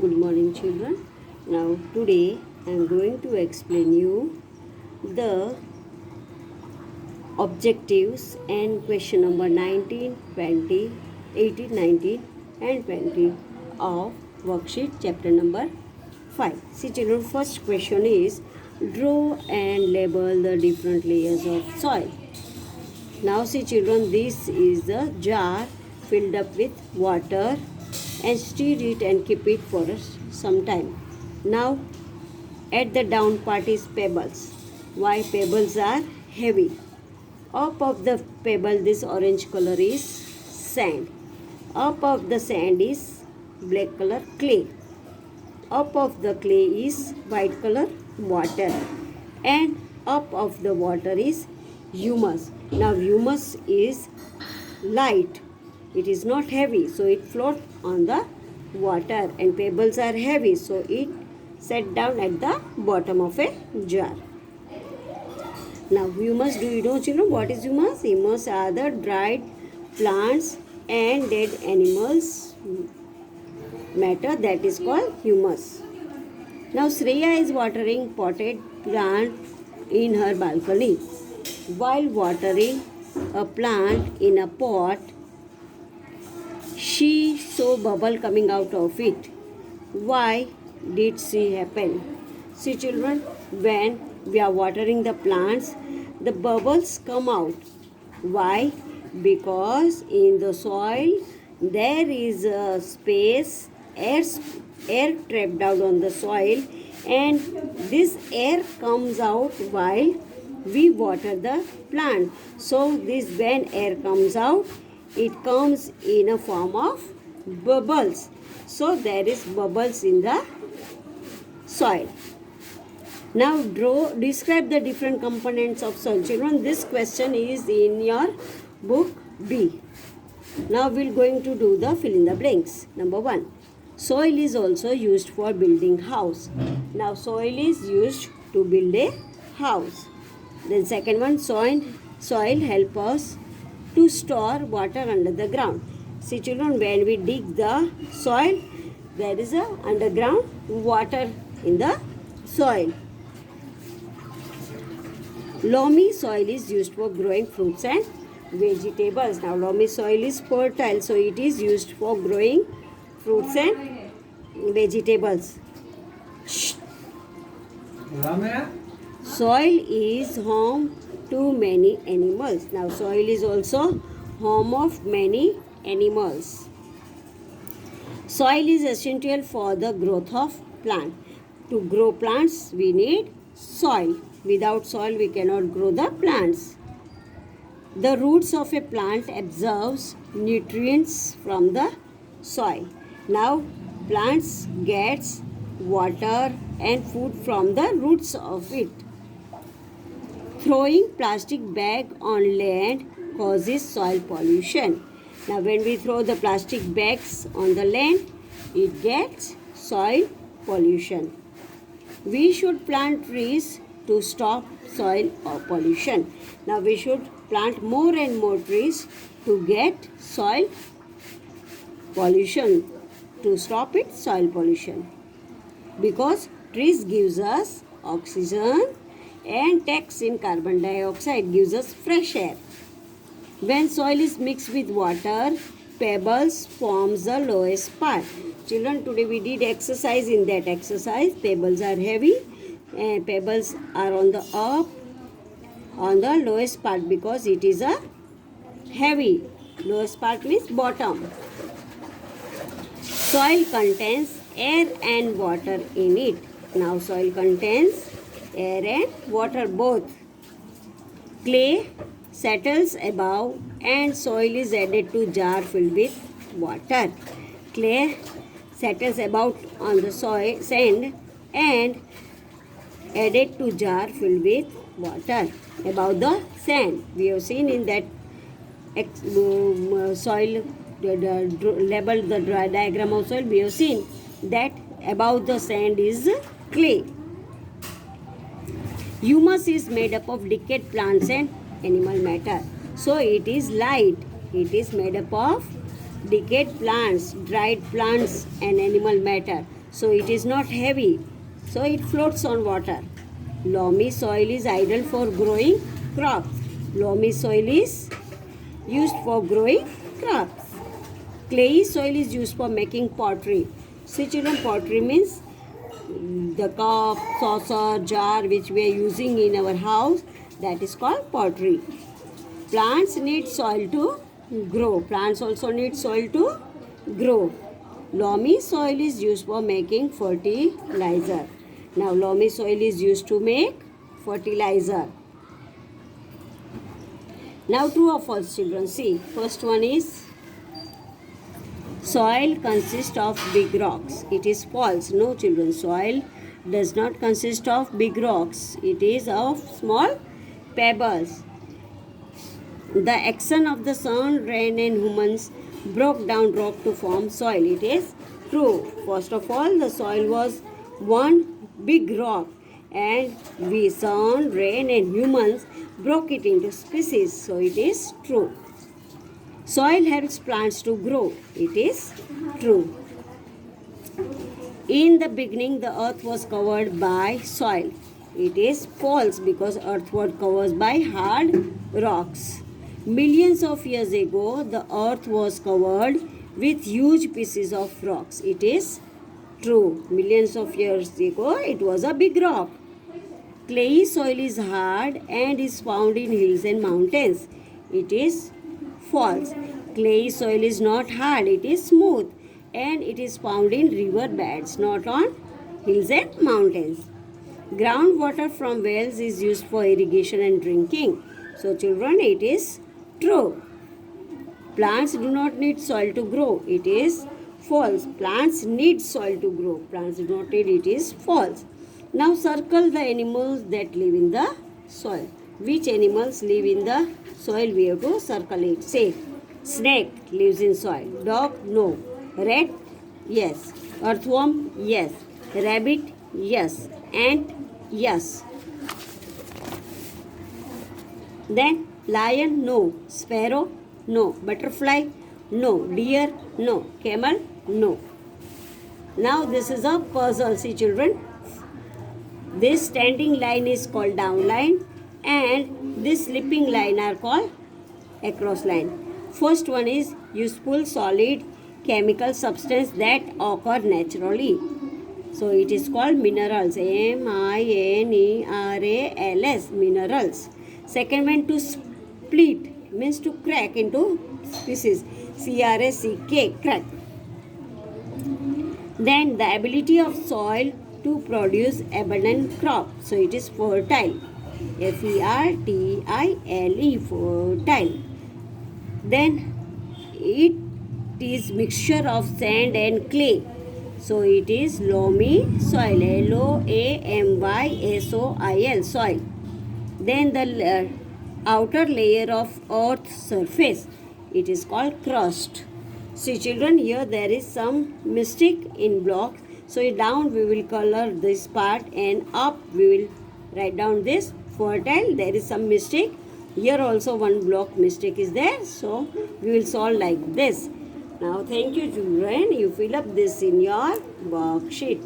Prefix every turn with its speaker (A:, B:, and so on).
A: Good morning, children. Now, today I am going to explain you the objectives and question number 19, 20, 18, 19, and 20 of worksheet chapter number 5. See, children, first question is draw and label the different layers of soil. Now, see, children, this is the jar filled up with water and stir it and keep it for some time. Now, at the down part is pebbles. Why pebbles are heavy? Up of the pebble, this orange color is sand. Up of the sand is black color clay. Up of the clay is white color water. And up of the water is humus. Now humus is light. It is not heavy, so it floats on the water, and pebbles are heavy, so it set down at the bottom of a jar. Now humus, do you know, children, what is humus? Humus are the dried plants and dead animals matter, that is called humus. Now Shreya is watering potted plant in her balcony. While watering a plant in a pot, she saw bubble coming out of it. Why did she happen? See, children, when we are watering the plants, the bubbles come out. Why? Because in the soil there is a space, air trapped out on the soil, and this air comes out while we water the plant. So this, when air comes out, it comes in a form of bubbles. So there is bubbles in the soil. Now describe the different components of soil. Children, this question is in your book B. Now we're going to do the fill in the blanks. Number 1. Soil is also used for building house. Now soil is used to build a house. Then second one, soil help us to store water under the ground. See, children, when we dig the soil, there is a underground water in the soil. Loamy soil is used for growing fruits and vegetables. Now loamy soil is fertile, so it is used for growing fruits and vegetables. Soil is home to many animals. Now soil is also home of many animals. Soil is essential for the growth of plant. To grow plants, we need soil. Without soil, we cannot grow the plants. The roots of a plant absorbs nutrients from the soil. Now plants gets water and food from the roots of it. Throwing plastic bag on land causes soil pollution. Now when we throw the plastic bags on the land, it gets soil pollution. We should plant trees to stop soil pollution. Now we should plant more and more trees to get soil pollution, to stop it, soil pollution. Because trees gives us oxygen and takes in carbon dioxide, gives us fresh air. When soil is mixed with water, pebbles forms the lowest part. Children, today we did exercise. In that exercise, pebbles are heavy and pebbles are on the lowest part because it is a heavy. Lowest part means bottom. Soil contains air and water in it. Now soil contains air and water both. Clay settles above and soil is added to jar filled with water. Clay settles about on the soil, sand, and added to jar filled with water. Above the sand, we have seen in that soil label, the diagram of soil, we have seen that above the sand is clay. Humus is made up of decayed plants and animal matter. So it is light. It is made up of decayed plants, dried plants and animal matter. so it is not heavy, so it floats on water. Loamy soil is ideal for growing crops. Loamy soil is used for growing crops. Clayey soil is used for making pottery. See children, pottery means the cup, saucer, jar which we are using in our house, that is called pottery. Plants need soil to grow. Plants also need soil to grow. Loamy soil is used for making fertilizer. Now loamy soil is used to make fertilizer. Now true or false children? See, first one is soil consists of big rocks. It is false. No children, soil does not consist of big rocks. It is of small pebbles. The action of the sun, rain and humans broke down rock to form soil. It is true. First of all, the soil was one big rock, and we, sun, rain and humans broke it into species. So it is true. Soil helps plants to grow. It is true. In the beginning, the earth was covered by soil. It is false because earth was covered by hard rocks. Millions of years ago, the earth was covered with huge pieces of rocks. It is true. Millions of years ago, it was a big rock. Clayey soil is hard and is found in hills and mountains. It is false. Clayey soil is not hard, it is smooth, and it is found in river beds, not on hills and mountains. Groundwater from wells is used for irrigation and drinking. So children, it is true. Plants do not need soil to grow. It is false. Plants need soil to grow. Plants do not need. It is false. Now circle the animals that live in the soil. Which animals live in the soil? We have to circle it. Say, snake lives in soil. Dog, no. Rat, yes. Earthworm, yes. Rabbit, yes. Ant, yes. Then lion, no. Sparrow, no. Butterfly, no. Deer, no. Camel, no. Now this is a puzzle. See children, this standing line is called down line and this slipping line are called across line. First one is useful solid chemical substance that occur naturally. So it is called minerals. minerals, minerals. Second one, to split means to crack into pieces. crack, crack. Then the ability of soil to produce abundant crop. So it is fertile. fertile, fertile. Then it is mixture of sand and clay. So it is loamy soil. LOAMYSOIL, soil. Then the outer layer of earth's surface, it is called crust. See children, here there is some mistake in blocks. So down we will color this part and up we will write down this fertile. There is some mistake. Here also one block mistake is there. So we will solve like this. Now thank you children. You fill up this in your worksheet.